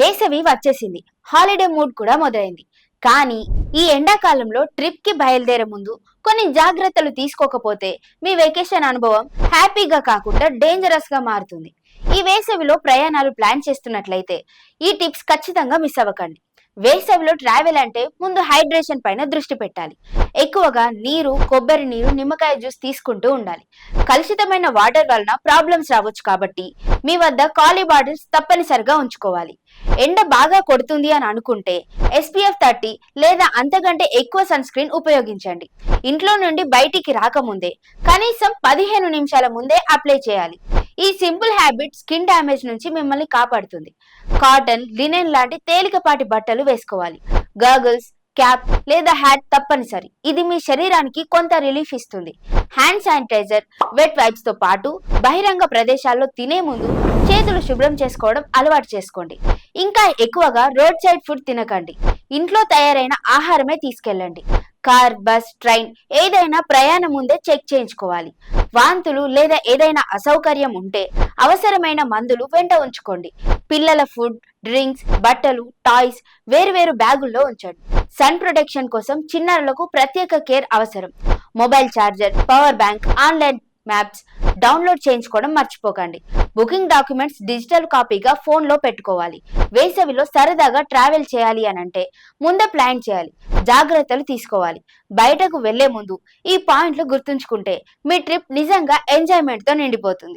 వేసవి వచ్చేసింది. Holiday mood కూడా మొదలైంది. కానీ ఈ ఎండాకాలంలో ట్రిప్ కి బయలుదేరే ముందు కొన్ని జాగ్రత్తలు తీసుకోకపోతే మీ వెకేషన్ అనుభవం హ్యాపీగా కాకుండా డేంజరస్ గా మారుతుంది. ఈ వేసవిలో ప్రయాణాలు ప్లాన్ చేస్తున్నట్లయితే ఈ టిప్స్ ఖచ్చితంగా మిస్ అవ్వకండి. వేసవిలో ట్రావెల్ అంటే ముందు హైడ్రేషన్ పైన దృష్టి పెట్టాలి. ఎక్కువగా నీరు, కొబ్బరి నీరు, నిమ్మకాయ జ్యూస్ తీసుకుంటూ ఉండాలి. కలుషితమైన వాటర్ వలన ప్రాబ్లమ్స్ రావచ్చు కాబట్టి మీ వద్ద ఖాళీ బాటిల్స్ తప్పనిసరిగా ఉంచుకోవాలి. ఎండ బాగా కొడుతుంది అని అనుకుంటే SPF 30 లేదా అంతకంటే ఎక్కువ సన్ స్క్రీన్ ఉపయోగించండి. ఇంట్లో నుండి బయటికి రాకముందే కనీసం 15 నిమిషాల ముందే అప్లై చేయాలి. ఈ సింపుల్ హ్యాబిట్ స్కిన్ డ్యామేజ్ నుంచి మిమ్మల్ని కాపాడుతుంది. కాటన్, లినెన్ లాంటి తేలికపాటి బట్టలు వేసుకోవాలి. గాగుల్స్, క్యాప్ లేదా హ్యాట్ తప్పనిసరి. ఇది మీ శరీరానికి కొంత రిలీఫ్ ఇస్తుంది. హ్యాండ్ శానిటైజర్, వెట్ వైప్స్ తో పాటు బహిరంగ ప్రదేశాల్లో తినే ముందు చేతులు శుభ్రం చేసుకోవడం అలవాటు చేసుకోండి. ఇంకా ఎక్కువగా రోడ్ సైడ్ ఫుడ్ తినకండి. ఇంట్లో తయారైన ఆహారమే తీసుకెళ్ళండి. కార్, బస్, ట్రైన్ ఏదైనా ప్రయాణం ముందే చెక్ చేయించుకోవాలి. వాంతులు లేదా ఏదైనా అసౌకర్యం ఉంటే అవసరమైన మందులు వెంట ఉంచుకోండి. పిల్లల ఫుడ్, డ్రింక్స్, బట్టలు, టాయ్స్ వేరువేరు బ్యాగుల్లో ఉంచండి. సన్ ప్రొటెక్షన్ కోసం చిన్నారులకు ప్రత్యేక కేర్ అవసరం. Mobile charger, power bank, online maps download చేయించుకోవడం మర్చిపోకండి. బుకింగ్ డాక్యుమెంట్స్ డిజిటల్ కాపీగా ఫోన్లో పెట్టుకోవాలి. వేసవిలో సరదాగా ట్రావెల్ చేయాలి అనంటే ముందే ప్లాన్ చేయాలి. జాగ్రత్తలు తీసుకోవాలి. బయటకు వెళ్లే ముందు ఈ పాయింట్లు గుర్తుంచుకుంటే మీ ట్రిప్ నిజంగా ఎంజాయ్మెంట్తో నిండిపోతుంది.